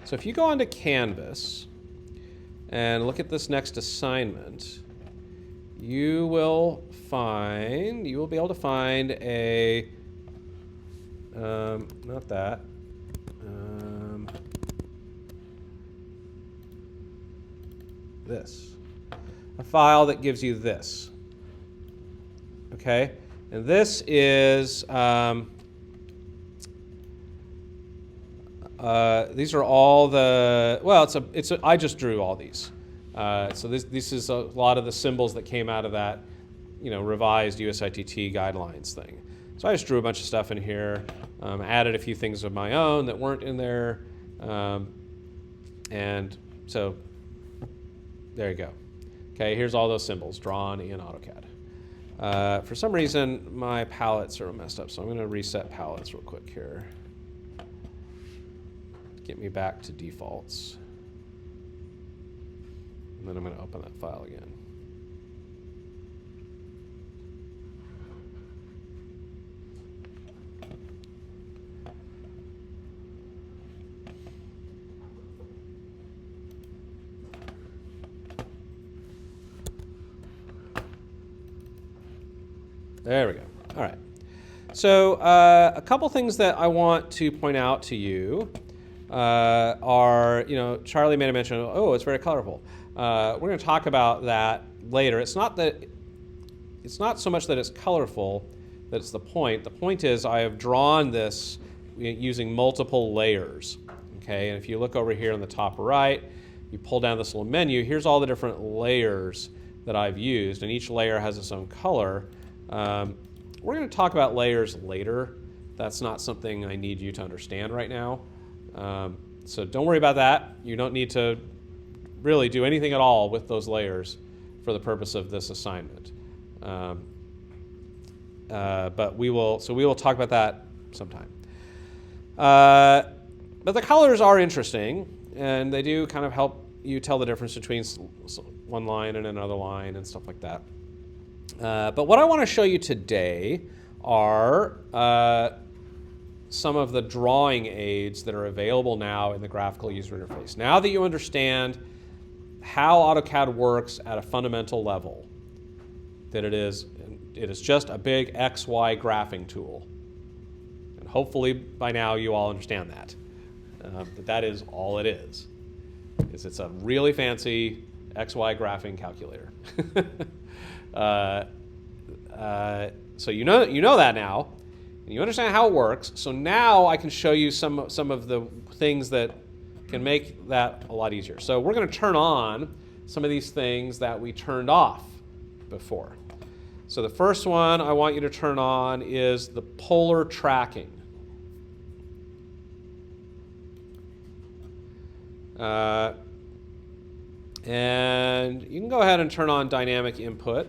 So if you go onto Canvas and look at this next assignment, you will be able to find a, not that, this, a file that gives you this, okay? And this is, these are all the, well, I just drew all these. So this is a lot of the symbols that came out of that, revised USITT guidelines thing. So I just drew a bunch of stuff in here, added a few things of my own that weren't in there, and so there you go. Okay, here's all those symbols drawn in AutoCAD. For some reason, my palettes are messed up, so I'm going to reset palettes real quick here. Get me back to defaults. And then I'm going to open that file again. There we go. All right. So a couple things that I want to point out to you are, Charlie made a mention of, oh, it's very colorful. We're going to talk about that later. It's not so much that it's colorful, that's the point. The point is I have drawn this using multiple layers. Okay, and if you look over here on the top right, you pull down this little menu, here's all the different layers that I've used, and each layer has its own color. We're going to talk about layers later. That's not something I need you to understand right now. So don't worry about that. You don't need to really do anything at all with those layers for the purpose of this assignment. But we will talk about that sometime. But the colors are interesting, and they do kind of help you tell the difference between one line and another line and stuff like that. But what I want to show you today are some of the drawing aids that are available now in the graphical user interface. Now that you understand how AutoCAD works at a fundamental level, that it is just a big XY graphing tool. And hopefully by now you all understand that. That is all it is. It's a really fancy XY graphing calculator. So you know that now, and you understand how it works. So now I can show you some of the things that can make that a lot easier. So we're going to turn on some of these things that we turned off before. So the first one I want you to turn on is the polar tracking. And you can go ahead and turn on dynamic input.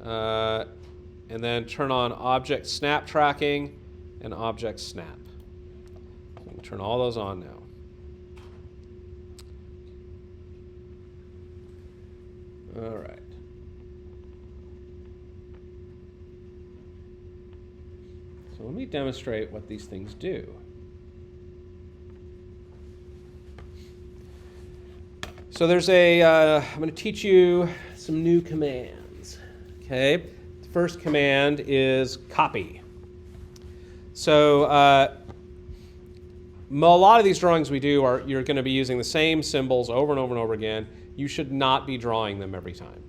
And then turn on object snap tracking and object snap. You can turn all those on now. All right. So let me demonstrate what these things do. So there's I'm going to teach you some new commands. Okay, the first command is copy. So a lot of these drawings we do you're going to be using the same symbols over and over and over again. You should not be drawing them every time.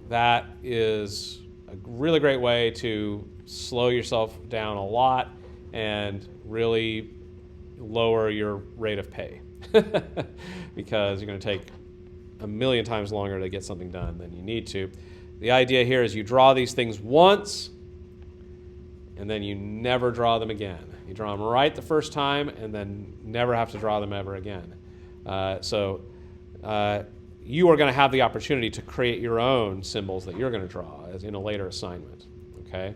That is a really great way to slow yourself down a lot and really lower your rate of pay because you're going to take a million times longer to get something done than you need to. The idea here is you draw these things once and then you never draw them again. You draw them right the first time and then never have to draw them ever again. So you are going to have the opportunity to create your own symbols that you're going to draw as in a later assignment. Okay?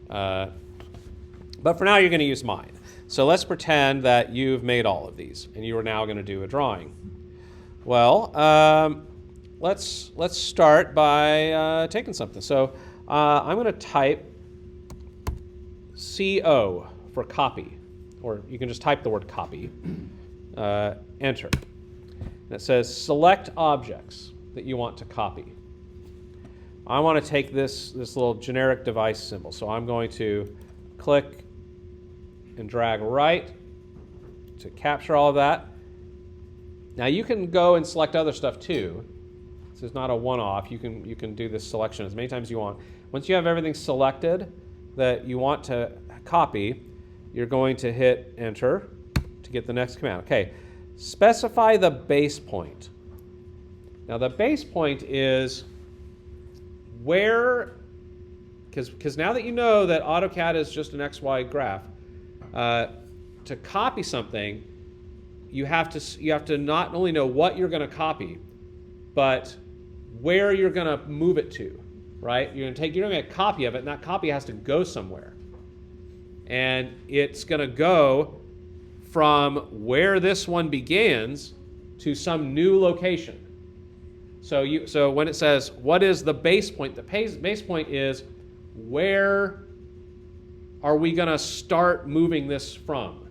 But for now you're going to use mine. So let's pretend that you've made all of these and you are now going to do a drawing. Well, let's start by taking something. So I'm going to type CO for copy, or you can just type the word copy, enter. And it says select objects that you want to copy. I want to take this little generic device symbol, so I'm going to click and drag right to capture all of that. Now you can go and select other stuff too. This is not a one-off. You can do this selection as many times as you want. Once you have everything selected that you want to copy, you're going to hit enter to get the next command. Okay, specify the base point. Now the base point is where, because now that you know that AutoCAD is just an XY graph, to copy something, you have to not only know what you're going to copy, but where you're going to move it to, right? You're going to make a copy of it, and that copy has to go somewhere. And it's going to go from where this one begins to some new location. So when it says, what is the base point? The base point is, where are we going to start moving this from?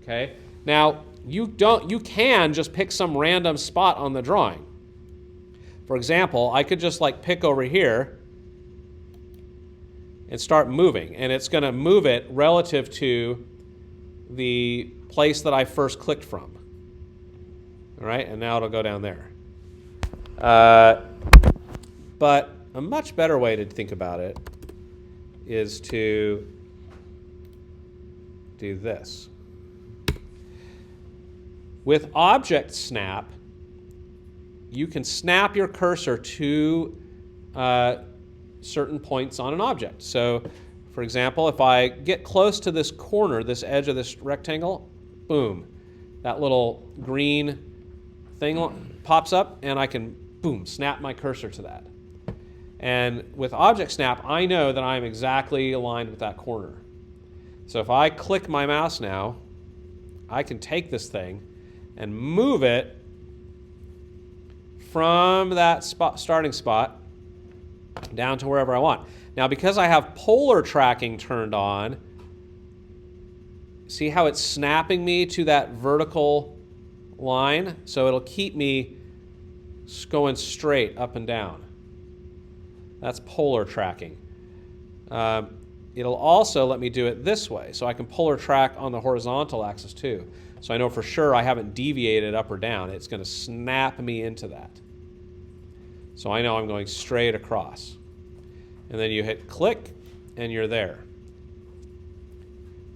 Okay? Now, you can just pick some random spot on the drawing. For example, I could just like pick over here and start moving, and it's going to move it relative to the place that I first clicked from. All right, and now it'll go down there. But a much better way to think about it is to do this. With Object Snap, you can snap your cursor to certain points on an object. So, for example, if I get close to this corner, this edge of this rectangle, boom, that little green thing pops up, and I can, boom, snap my cursor to that. And with Object Snap, I know that I'm exactly aligned with that corner. So if I click my mouse now, I can take this thing and move it from that starting spot down to wherever I want. Now, because I have polar tracking turned on, see how it's snapping me to that vertical line? So it'll keep me going straight up and down. That's polar tracking. It'll also let me do it this way, so I can polar track on the horizontal axis too. So I know for sure I haven't deviated up or down. It's going to snap me into that. So I know I'm going straight across. And then you hit click, and you're there.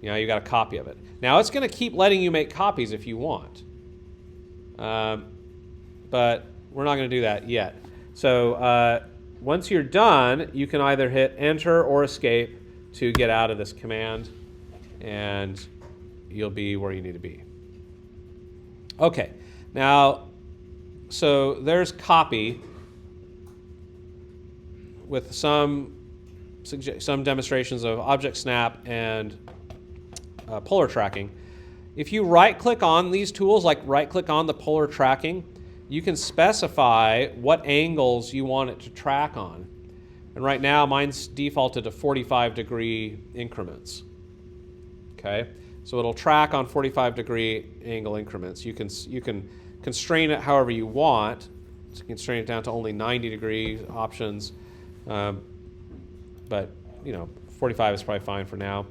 You got a copy of it. Now it's going to keep letting you make copies if you want. But we're not going to do that yet. So once you're done, you can either hit enter or escape to get out of this command, and you'll be where you need to be. Okay, now, so there's copy with some demonstrations of Object Snap and polar tracking. If you right-click on these tools, like right-click on the polar tracking, you can specify what angles you want it to track on. And right now, mine's defaulted to 45-degree increments. Okay, so it'll track on 45-degree angle increments. You can constrain it however you want. So you can constrain it down to only 90-degree options. But 45 is probably fine for now.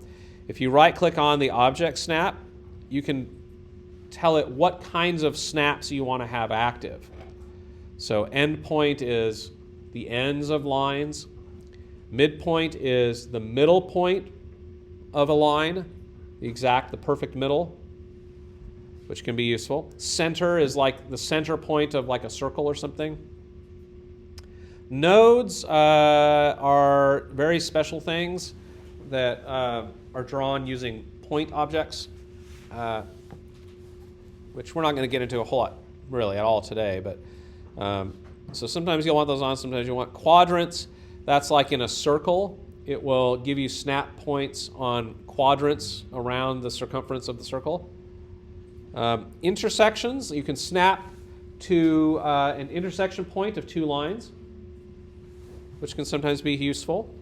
If you right-click on the Object Snap, you can tell it what kinds of snaps you want to have active. So endpoint is the ends of lines. Midpoint is the middle point of a line, the perfect middle, which can be useful. Center is like the center point of like a circle or something. Nodes are very special things that are drawn using point objects, which we're not going to get into a whole lot really at all today. But so sometimes you'll want those on, sometimes you'll want quadrants. That's like in a circle. It will give you snap points on quadrants around the circumference of the circle. Intersections, you can snap to an intersection point of two lines, which can sometimes be useful.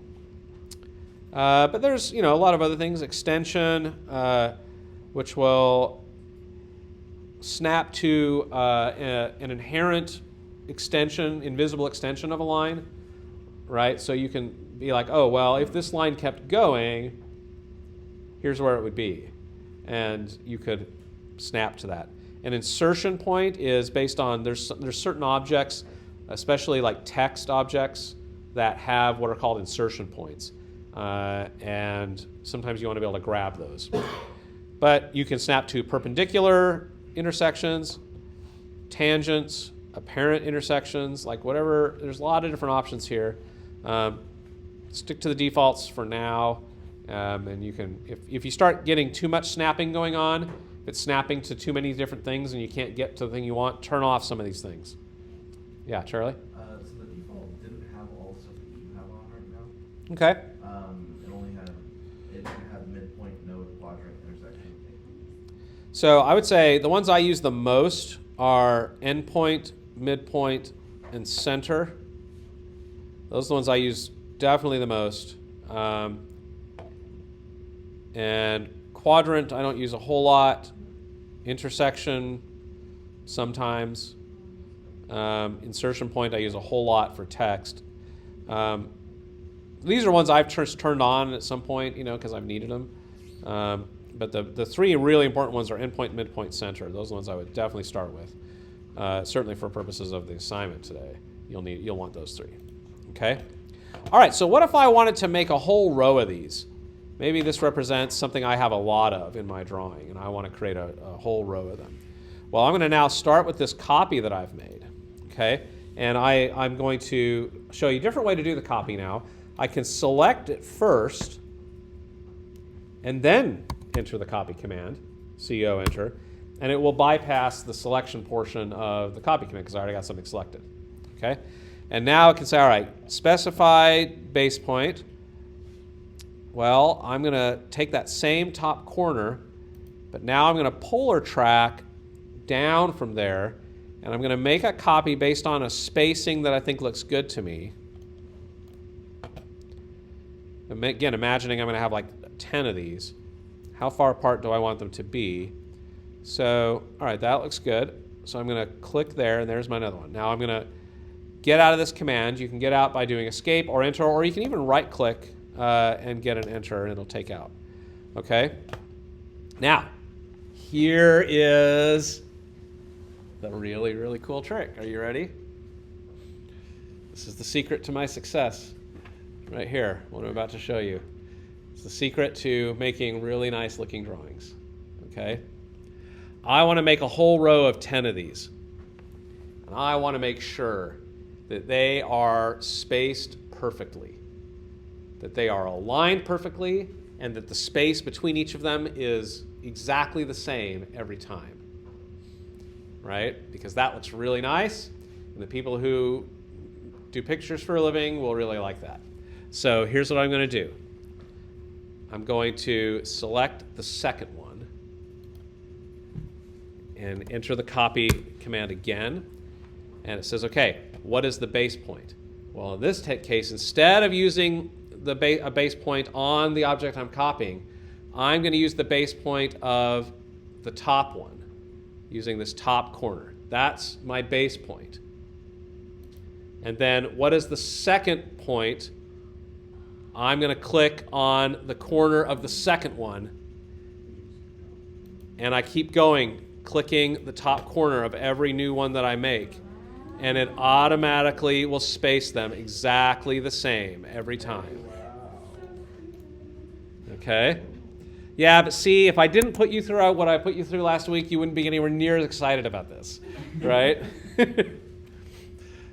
But there's, a lot of other things. Extension, which will snap to an inherent extension, invisible extension of a line, right? So you can be like, oh, well, if this line kept going, here's where it would be. And you could snap to that. An insertion point is based on, there's certain objects, especially like text objects, that have what are called insertion points. And sometimes you want to be able to grab those. But you can snap to perpendicular intersections, tangents, apparent intersections, like whatever. There's a lot of different options here. Stick to the defaults for now. And you can, if you start getting too much snapping going on, if it's snapping to too many different things and you can't get to the thing you want, turn off some of these things. Yeah, Charlie? So the default didn't have all the stuff that you have on right now. Okay. It didn't have midpoint, node, quadrant, intersection. So I would say the ones I use the most are endpoint, midpoint, and center. Those are the ones I use definitely the most. And quadrant I don't use a whole lot. Intersection sometimes. Insertion point I use a whole lot for text. These are ones I've turned on at some point, because I've needed them. But the three really important ones are endpoint, midpoint, center. Those are the ones I would definitely start with. Certainly for purposes of the assignment today, you'll want those three. Okay. All right. So what if I wanted to make a whole row of these? Maybe this represents something I have a lot of in my drawing, and I want to create a whole row of them. Well, I'm going to now start with this copy that I've made. Okay. And I'm going to show you a different way to do the copy now. I can select it first and then enter the copy command, CO enter, and it will bypass the selection portion of the copy command because I already got something selected. Okay? And now it can say, all right, specify base point. Well, I'm going to take that same top corner, but now I'm going to polar track down from there, and I'm going to make a copy based on a spacing that I think looks good to me. Again, imagining I'm going to have like 10 of these. How far apart do I want them to be? So, all right, that looks good. So I'm going to click there, and there's my another one. Now I'm going to get out of this command. You can get out by doing escape or enter, or you can even right-click and get an enter, and it'll take out. Okay? Now, here is the really, really cool trick. Are you ready? This is the secret to my success. Right here, what I'm about to show you. It's the secret to making really nice looking drawings. Okay? I want to make a whole row of 10 of these. And I want to make sure that they are spaced perfectly, that they are aligned perfectly, and that the space between each of them is exactly the same every time. Right? Because that looks really nice, and the people who do pictures for a living will really like that. So here's what I'm going to do. I'm going to select the second one and enter the copy command again. And it says, okay, what is the base point? Well, in this case, instead of using a base point on the object I'm copying, I'm going to use the base point of the top one, using this top corner. That's my base point. And then what is the second point? I'm going to click on the corner of the second one, and I keep going, clicking the top corner of every new one that I make, and it automatically will space them exactly the same every time. Okay? Yeah, but see, if I didn't put you through what I put you through last week, you wouldn't be anywhere near as excited about this, right?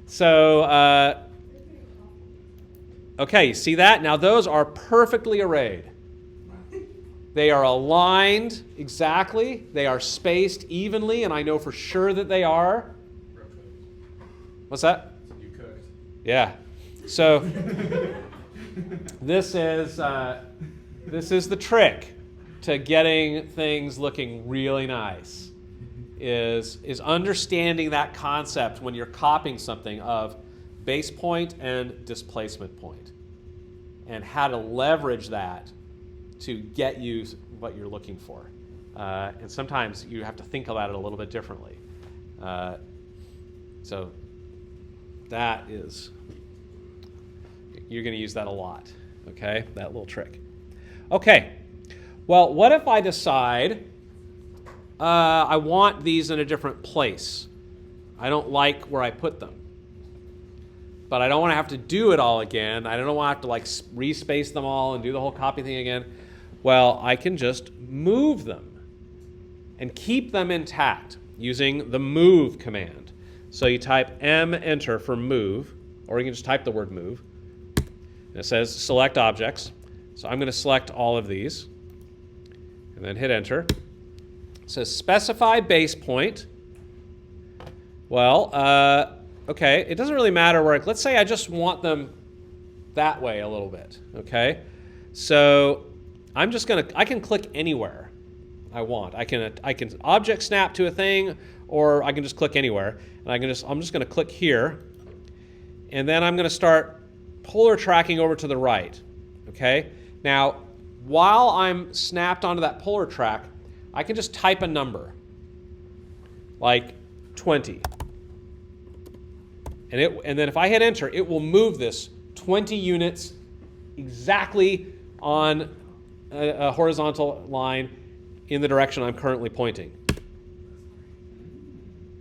So, okay, you see that? Now those are perfectly arrayed. They are aligned exactly. They are spaced evenly, and I know for sure that they are. What's that? You cooked. Yeah. So this is the trick to getting things looking really nice. Is understanding that concept when you're copying something of base point and displacement point. and how to leverage that to get you what you're looking for. And sometimes you have to think about it a little bit differently. So that is, you're going to use that a lot, okay? That little trick. Okay, well, what if I decide I want these in a different place? I don't like where I put them. But I don't want to have to do it all again. I don't want to have to like respace them all and do the whole copy thing again. Well, I can just move them and keep them intact using the move command. So you type M, enter for move, or you can just type the word move. And it says select objects. So I'm going to select all of these and then hit enter. It says specify base point. Well, okay, it doesn't really matter where, let's say I just want them that way a little bit, okay? So I'm just gonna, I can click anywhere I want. I can object snap to a thing, or I can just click anywhere. And I'm just gonna click here, and then I'm gonna start polar tracking over to the right, okay? Now, while I'm snapped onto that polar track, I can just type a number, like 20. And then if I hit enter, it will move this 20 units exactly on a horizontal line in the direction I'm currently pointing.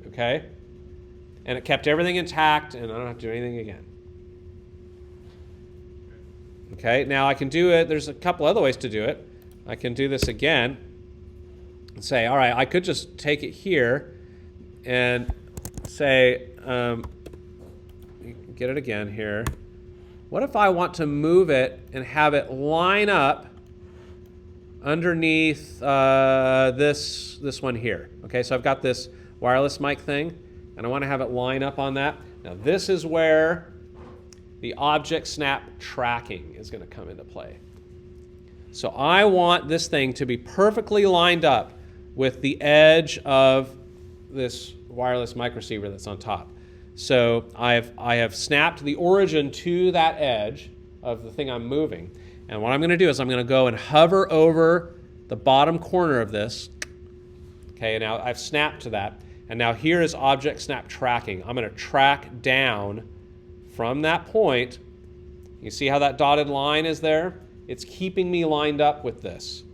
Okay? And it kept everything intact, and I don't have to do anything again. Okay, now I can do it. There's a couple other ways to do it. I can do this again and say, all right, I could just take it here and say, get it again here. What if I want to move it and have it line up underneath this one here? Okay, so I've got this wireless mic thing, and I want to have it line up on that. Now this is where the object snap tracking is going to come into play. So I want this thing to be perfectly lined up with the edge of this wireless mic receiver that's on top. So I have snapped the origin to that edge of the thing I'm moving. And what I'm going to do is I'm going to go and hover over the bottom corner of this. Okay, now I've snapped to that. And now here is object snap tracking. I'm going to track down from that point. You see how that dotted line is there? It's keeping me lined up with this.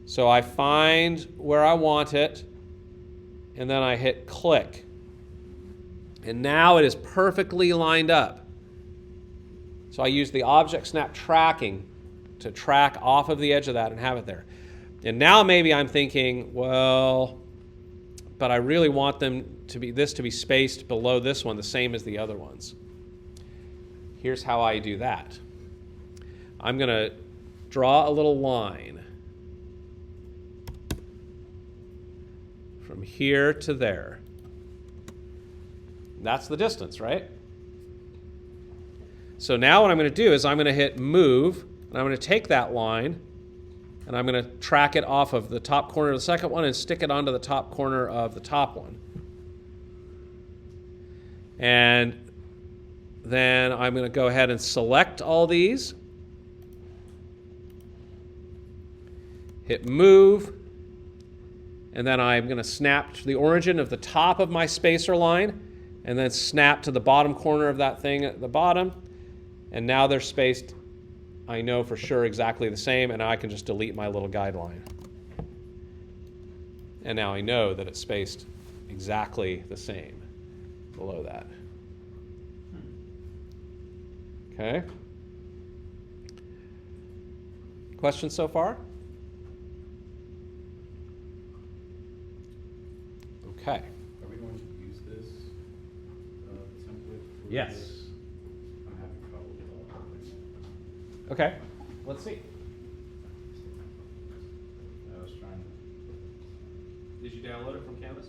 So I find where I want it, and then I hit click. And now it is perfectly lined up. So I use the object snap tracking to track off of the edge of that and have it there. And now maybe I'm thinking, well, but I really want this to be spaced below this one, the same as the other ones. Here's how I do that. I'm going to draw a little line from here to there. That's the distance, right? So now what I'm going to do is I'm going to hit move, and I'm going to take that line, and I'm going to track it off of the top corner of the second one and stick it onto the top corner of the top one. And then I'm going to go ahead and select all these, hit move, and then I'm going to snap to the origin of the top of my spacer line, and then snap to the bottom corner of that thing at the bottom. And now they're spaced, I know for sure, exactly the same, and now I can just delete my little guideline. And now I know that it's spaced exactly the same below that. Okay? Questions so far? Okay. Are we going to use this template? For Yes. this? I'm having trouble with all of it. Okay. Let's see. I was trying to. Did you download it from Canvas?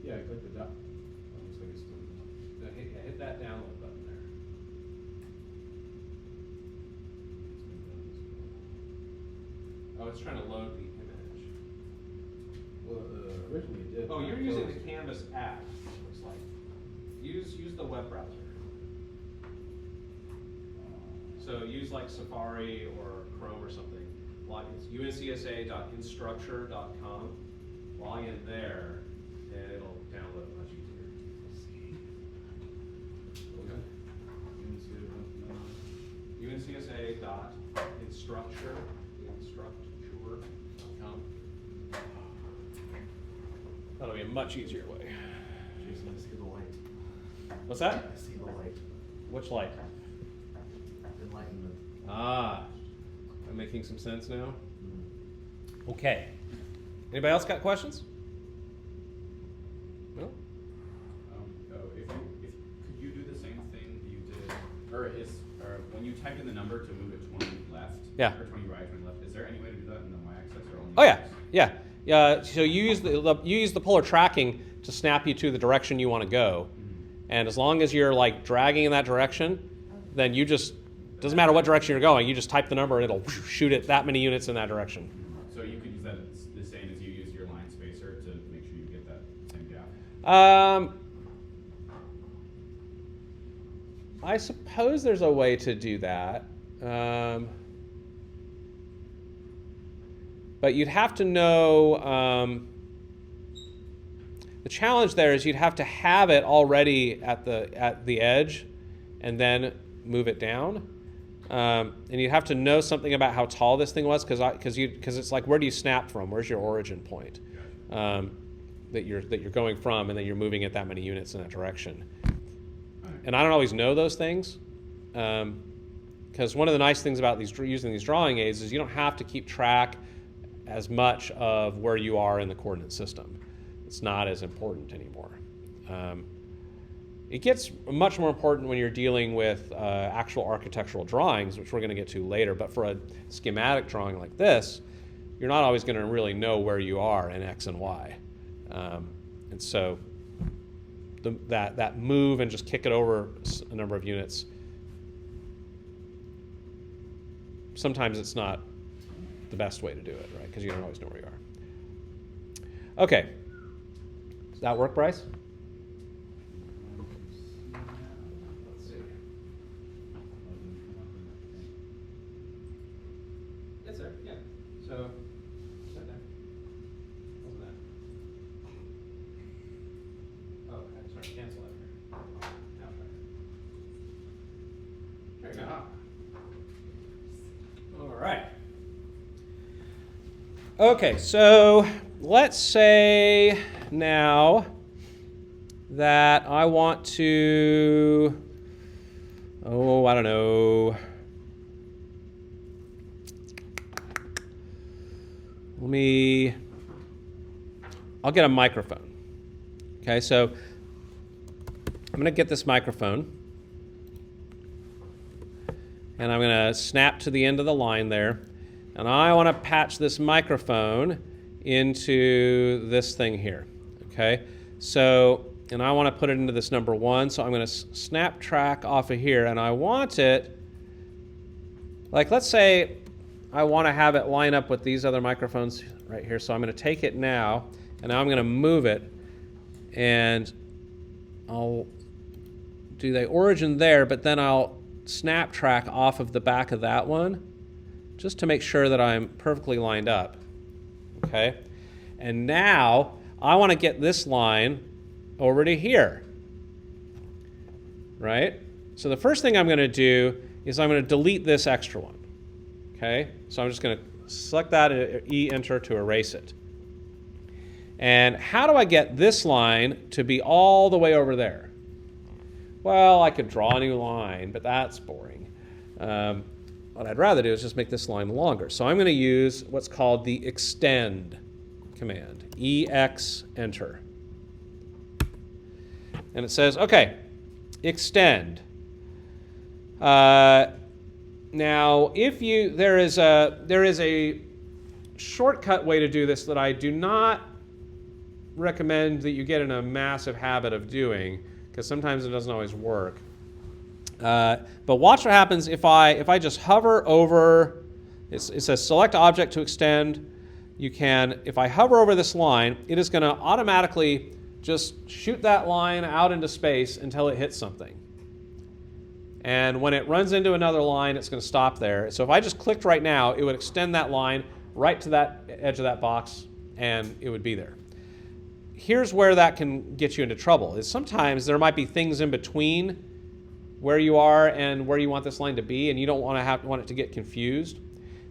Yeah, I clicked the dot. It looks like it's still. Hit that download button there. Oh, it's trying to load the image. Well, originally it did. Oh, you're using the Canvas app, it looks like. Use the web browser. So use like Safari or Chrome or something. It's uncsa.instructure.com. Log in there, and it'll download much easier. uncsa.instructure.com. That'll be a much easier way. Jason, I see the light. What's that? I see the light. Which light? Enlightenment. Ah, I'm making some sense now. Mm. Okay. Anybody else got questions? No? Could you do the same thing you did, or when you typed in the number to move it 20 left, Yeah. or 20 right, 20 left, is there any way to do that in the y-axis or only? Oh yeah, X? yeah. So you use the polar tracking to snap you to the direction you want to go, and as long as you're like dragging in that direction, then you just doesn't matter what direction you're going. You just type the number and it'll shoot it that many units in that direction. So you could use that the same as you use your line spacer to make sure you get that same gap. I suppose there's a way to do that. But you'd have to know, the challenge there is you'd have to have it already at the edge and then move it down. And you'd have to know something about how tall this thing was because it's like, where do you snap from? Where's your origin point that you're going from, and then you're moving it that many units in that direction. And I don't always know those things, because one of the nice things about using these drawing aids is you don't have to keep track as much of where you are in the coordinate system. It's not as important anymore. It gets much more important when you're dealing with actual architectural drawings, which we're going to get to later. But for a schematic drawing like this, you're not always going to really know where you are in X and Y. And so that move and just kick it over a number of units, sometimes it's not the best way to do it, right? Because you don't always know where you are. Okay. Does that work, Bryce? Let's see. It's there, yeah. So, set that. Open that. Oh, I'm sorry, cancel that here. Now try it. There you go. All right. Okay, so let's say now that I want to, I don't know. I'll get a microphone. Okay, so I'm going to get this microphone, and I'm going to snap to the end of the line there, and I want to patch this microphone into this thing here. Okay, so, and I want to put it into this number 1, so I'm going to snap track off of here, and I want it, like, let's say I want to have it line up with these other microphones right here, so I'm going to take it now, and now I'm going to move it, and I'll do the origin there, but then I'll snap track off of the back of that one, just to make sure that I'm perfectly lined up. Okay, and now I want to get this line over to here, right? So the first thing I'm going to do is I'm going to delete this extra one. Okay, so I'm just going to select that and E-enter to erase it. And how do I get this line to be all the way over there? Well, I could draw a new line, but that's boring. What I'd rather do is just make this line longer. So I'm going to use what's called the extend command, EX enter. And it says, okay, extend. Now, if there is a shortcut way to do this that I do not recommend that you get in a massive habit of doing, because sometimes it doesn't always work. But watch what happens if I just hover over. It says select object to extend. You can, if I hover over this line, it is going to automatically just shoot that line out into space until it hits something. And when it runs into another line, it's going to stop there. So if I just clicked right now, it would extend that line right to that edge of that box, and it would be there. Here's where that can get you into trouble, is sometimes there might be things in between where you are and where you want this line to be, and you don't want it to get confused.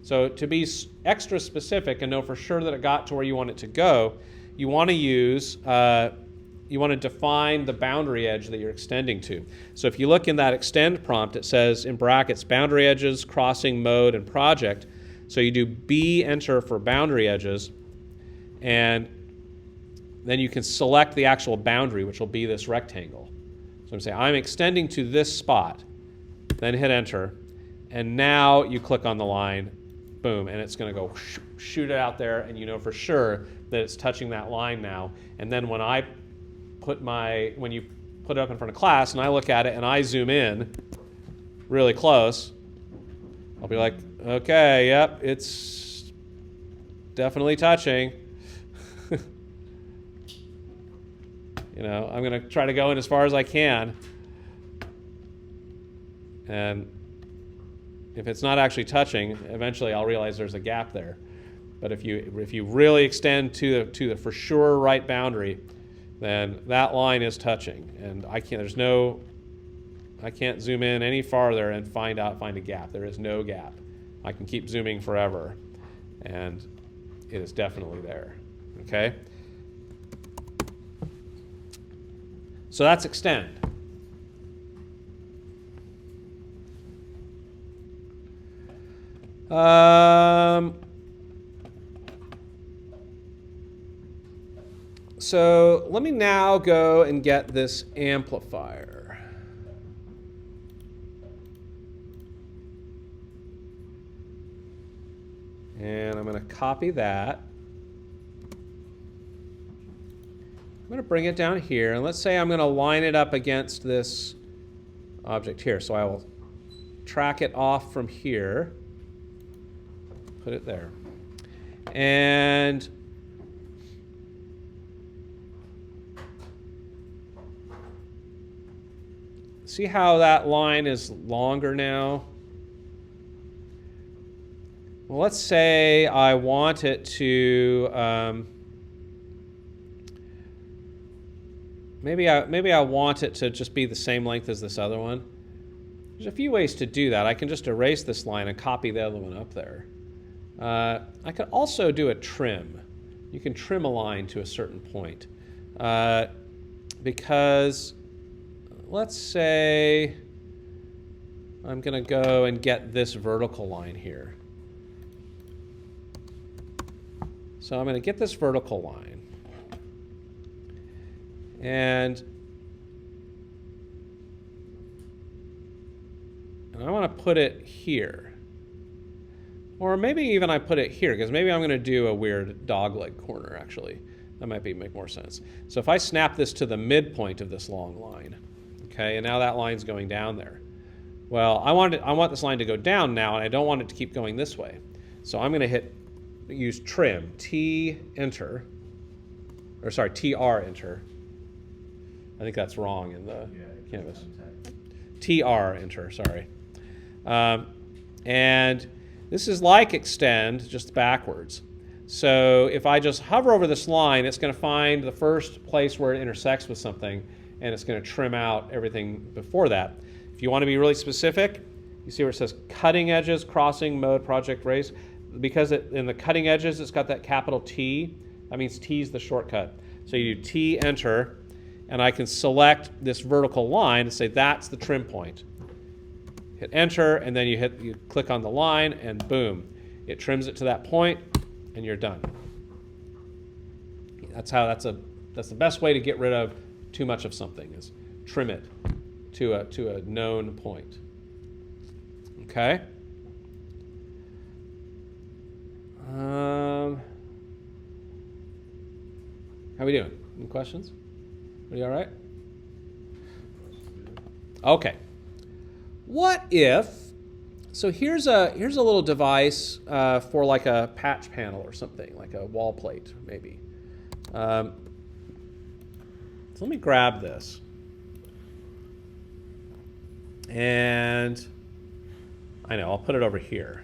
So to be extra specific and know for sure that it got to where you want it to go, you want to use, you want to define the boundary edge that you're extending to. So if you look in that extend prompt, it says in brackets, boundary edges, crossing, mode, and project. So you do B enter for boundary edges, and then you can select the actual boundary, which will be this rectangle. So I'm saying I'm extending to this spot, then hit enter, and now you click on the line, boom, and it's going to go shoot it out there, and you know for sure that it's touching that line now. And then when you put it up in front of class and I look at it and I zoom in really close, I'll be like, okay, yep, it's definitely touching. You know, I'm going to try to go in as far as I can. And if it's not actually touching, eventually I'll realize there's a gap there. But if you really extend to the for sure right boundary, then that line is touching. And I can't zoom in any farther and find a gap. There is no gap. I can keep zooming forever, and it is definitely there. Okay? So that's extend. So let me now go and get this amplifier. And I'm going to copy that. I'm going to bring it down here, and let's say I'm going to line it up against this object here. So I will track it off from here, put it there. And see how that line is longer now? Well, let's say I want it to, maybe I want it to just be the same length as this other one. There's a few ways to do that. I can just erase this line and copy the other one up there. I could also do a trim. You can trim a line to a certain point. Because let's say I'm going to go and get this vertical line here. So I'm going to get this vertical line. And I want to put it here. Or maybe even I put it here, because maybe I'm going to do a weird dogleg corner, actually. That might make more sense. So if I snap this to the midpoint of this long line, okay, and now that line's going down there. Well, I want this line to go down now, and I don't want it to keep going this way. So I'm going to use trim, T enter, or sorry, TR enter. I think that's wrong in the canvas. TR enter, sorry. And this is like extend, just backwards. So if I just hover over this line, it's going to find the first place where it intersects with something, and it's going to trim out everything before that. If you want to be really specific, you see where it says cutting edges, crossing, mode, project, race. Because in the cutting edges, it's got that capital T. That means T is the shortcut. So you do T, enter, and I can select this vertical line and say that's the trim point. Hit enter, and then you click on the line, and boom, it trims it to that point, and you're done. That's the best way to get rid of too much of something, is trim it to a known point. Okay. How we doing? Any questions? Are you all right? Okay. What if? So here's a little device for like a patch panel or something, like a wall plate maybe. So let me grab this. And I know, I'll put it over here.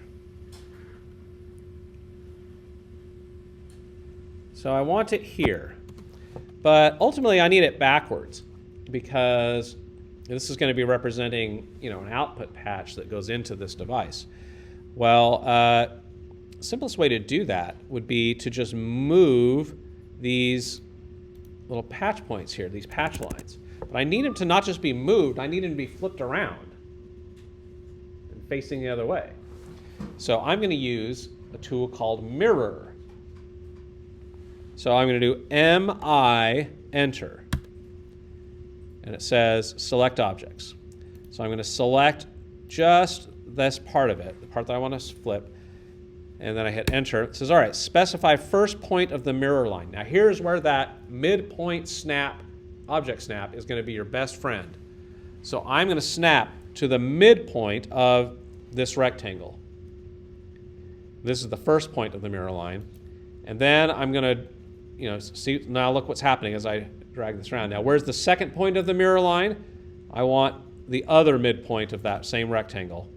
So I want it here. But ultimately, I need it backwards because this is going to be representing, an output patch that goes into this device. Well, simplest way to do that would be to just move these little patch points here, these patch lines. But I need them to not just be moved, I need them to be flipped around and facing the other way. So I'm going to use a tool called mirror. So I'm going to do MI, enter. And it says select objects. So I'm going to select just this part of it, the part that I want to flip. And then I hit enter. It says, all right, specify first point of the mirror line. Now here's where that midpoint snap, object snap, is going to be your best friend. So I'm going to snap to the midpoint of this rectangle. This is the first point of the mirror line. And then I'm going to, see, now look what's happening as I drag this around. Now where's the second point of the mirror line? I want the other midpoint of that same rectangle.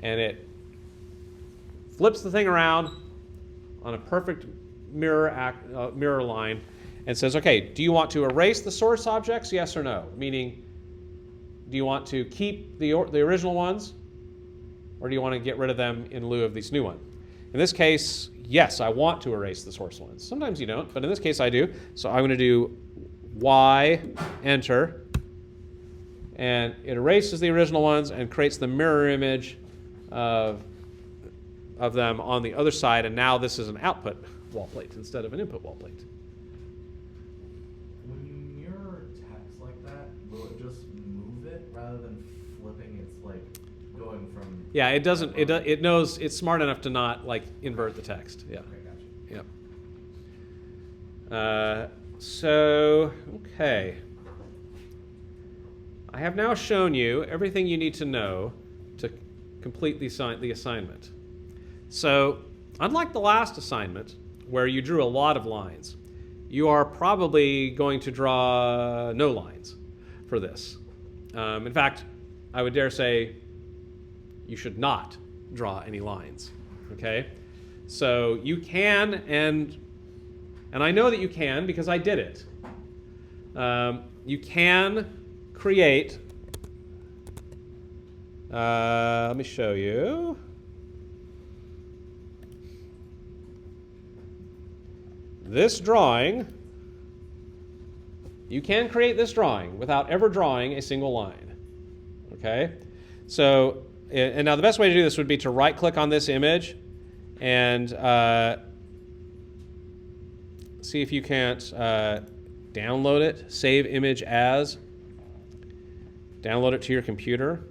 And it flips the thing around on a perfect mirror line and says, okay, do you want to erase the source objects, yes or no? Meaning, do you want to keep the original ones, or do you want to get rid of them in lieu of this new one? In this case, yes, I want to erase the source ones. Sometimes you don't, but in this case I do. So I'm going to do Y, enter, and it erases the original ones and creates the mirror image of them on the other side, and now this is an output wall plate instead of an input wall plate. When you mirror text like that, will it just move it rather than flipping? It's like going from... Yeah, it doesn't, it knows, it's smart enough to not like invert the text. Yeah. Okay, gotcha. Yep. Okay. I have now shown you everything you need to know to complete the assignment. So, unlike the last assignment, where you drew a lot of lines, you are probably going to draw no lines for this. In fact, I would dare say you should not draw any lines, okay? So you can, and I know that you can because I did it. You can create, let me show you. This drawing, you can create this drawing without ever drawing a single line, okay? So, and now the best way to do this would be to right-click on this image and see if you can't download it, save image as, download it to your computer.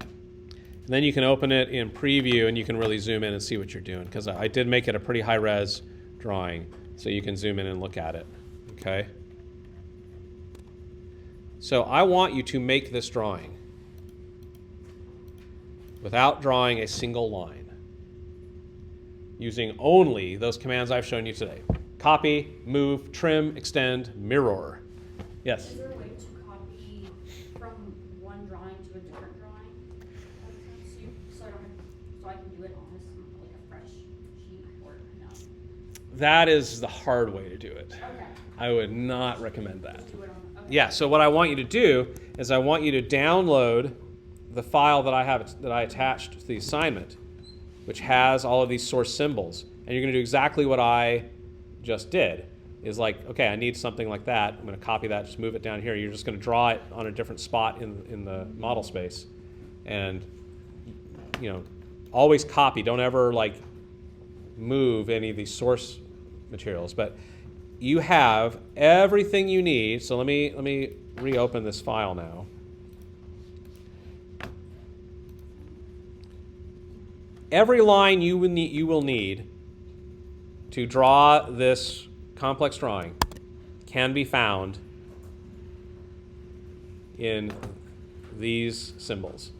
And then you can open it in preview and you can really zoom in and see what you're doing, because I did make it a pretty high-res drawing, so you can zoom in and look at it, okay? So I want you to make this drawing without drawing a single line, using only those commands I've shown you today. Copy, move, trim, extend, mirror. Yes? Is there a way to copy from one drawing to a different drawing? So I can do it on this, like a fresh sheet or no? That is the hard way to do it. Okay. I would not recommend that. Just do it on, okay. Yeah, so what I want you to do is I want you to download the file that I attached to the assignment, which has all of these source symbols. And you're going to do exactly what I just did. Is like, okay, I need something like that. I'm going to copy that, just move it down here. You're just going to draw it on a different spot in the model space. And, always copy. Don't ever, move any of these source materials. But you have everything you need. So let me reopen this file now. Every line you will need to draw this complex drawing can be found in these symbols.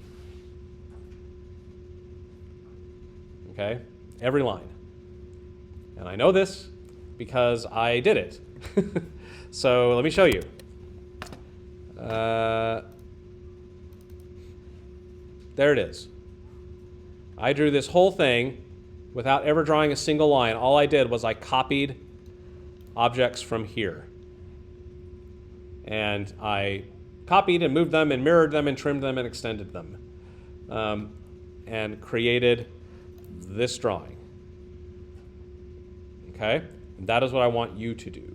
Okay? Every line. And I know this because I did it. So let me show you. There it is. I drew this whole thing without ever drawing a single line. All I did was I copied objects from here. And I copied and moved them and mirrored them and trimmed them and extended them. And created this drawing. Okay? And that is what I want you to do.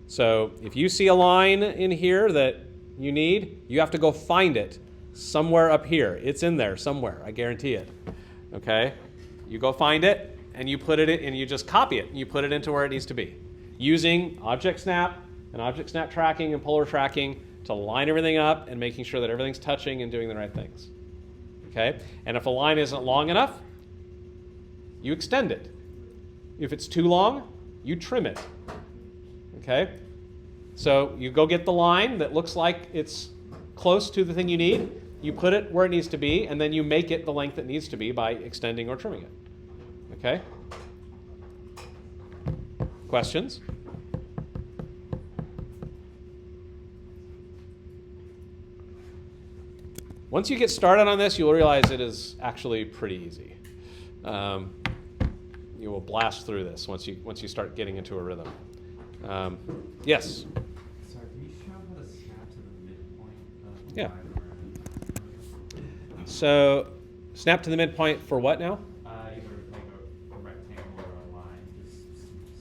So if you see a line in here that you need, you have to go find it somewhere up here. It's in there somewhere, I guarantee it. Okay? You go find it and you put it in, and you just copy it and you put it into where it needs to be. Using object snap and object snap tracking and polar tracking to line everything up and making sure that everything's touching and doing the right things. Okay? And if a line isn't long enough, you extend it. If it's too long, you trim it. Okay? So you go get the line that looks like it's close to the thing you need, you put it where it needs to be, and then you make it the length it needs to be by extending or trimming it. Okay? Questions? Once you get started on this, you'll realize it is actually pretty easy. You will blast through this once you start getting into a rhythm. Yes? Sorry, can you show how to snap to the midpoint of the Yeah. line we're in? So, snap to the midpoint for what now? Either like a rectangle or a line, just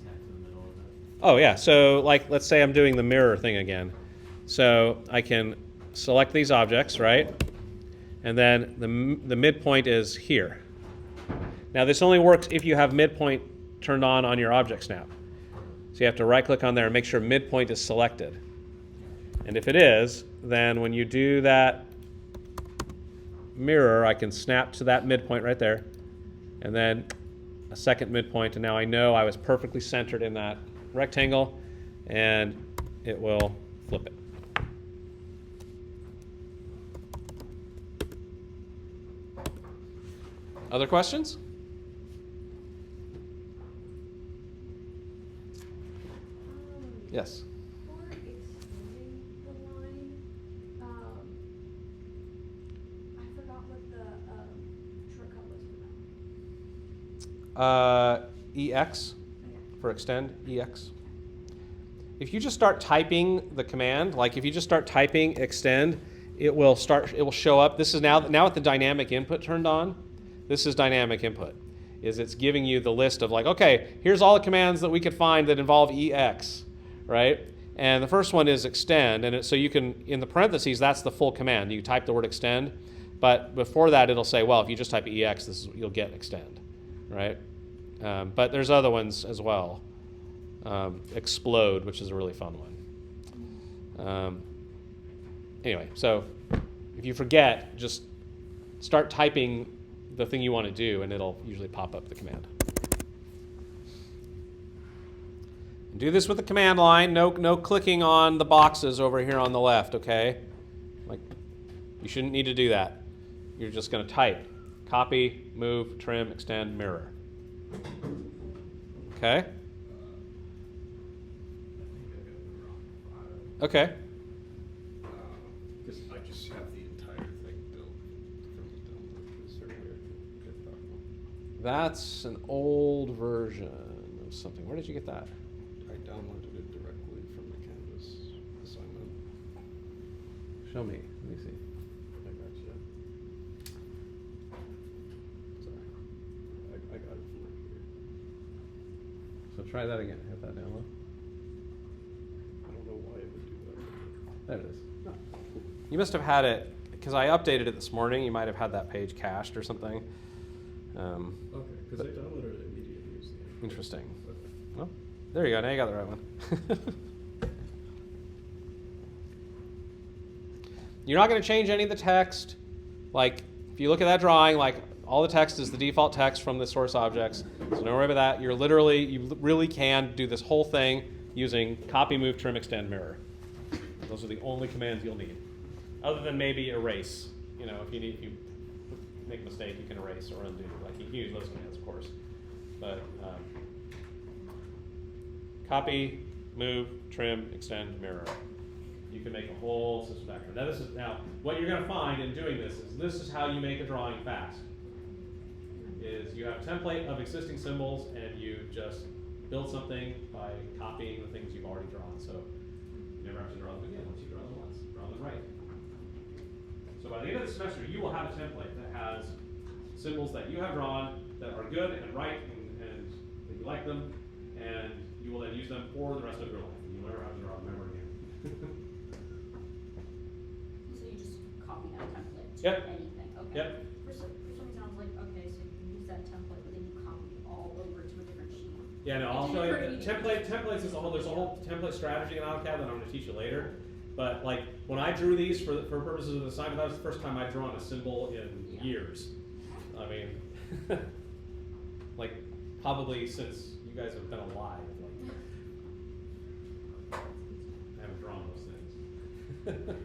snap to the middle of it. Oh yeah, so like let's say I'm doing the mirror thing again. So I can select these objects, right? And then the midpoint is here. Now this only works if you have midpoint turned on your object snap. So you have to right click on there and make sure midpoint is selected. And if it is, then when you do that mirror, I can snap to that midpoint right there. And then a second midpoint, and now I know I was perfectly centered in that rectangle, and it will flip it. Other questions? Yes. For extending the line, I forgot what the shortcut was for that. EX Okay. for extend, EX. If you just start typing the command, like if you just start typing extend, it will show up. This is now with the dynamic input turned on. This is dynamic input. It's giving you the list of like, okay, here's all the commands that we could find that involve EX, right? And the first one is extend, and so you can, in the parentheses, that's the full command. You type the word extend, but before that it'll say, well, if you just type EX, you'll get extend, right? But there's other ones as well. Explode, which is a really fun one. Anyway, so if you forget, just start typing the thing you want to do, and it'll usually pop up the command. Do this with the command line. No clicking on the boxes over here on the left, okay? Like, you shouldn't need to do that. You're just going to type. Copy, move, trim, extend, mirror. Okay? Okay. Because I just have the entire thing built from the download. It's very weird. That's an old version of something. Where did you get that? I downloaded it directly from the Canvas assignment. Show me. Let me see. I got you. Sorry. I got it from right here. So try that again. Have that download. I don't know why it would do that. There it is. You must have had it, because I updated it this morning. You might have had that page cached or something. Okay, because I downloaded it immediately. Interesting. Well, there you go. Now you got the right one. You're not going to change any of the text. Like, if you look at that drawing, like, all the text is the default text from the source objects. So don't worry about that. You really can do this whole thing using copy, move, trim, extend, mirror. Those are the only commands you'll need. Other than maybe erase. You know, if you make a mistake, you can erase or undo. Like, you can use those commands, of course. But copy, move, trim, extend, mirror. you can make a whole system background. Now what you're going to find in doing this is how you make a drawing fast. Is you have a template of existing symbols and you just build something by copying the things you've already drawn. So you never have to draw them again once you draw them once. Draw them right. So by the end of the semester, you will have a template that has symbols that you have drawn that are good and right and that you like them, and you will then use them for the rest of your life. You'll never have to draw them ever again. So you just copy that template to Yep. anything, okay? Yep. For some reason I was like, okay, so you can use that template, but then you copy it all over to a different sheet. Yeah, no, It I'll didn't show you. occur to me to- Templates is there's a whole template strategy in AutoCAD that I'm going to teach you later. But like when I drew these for purposes of the assignment, that was the first time I'd drawn a symbol in Yeah. years. I mean, like probably since you guys have been alive. Like, I haven't drawn those things.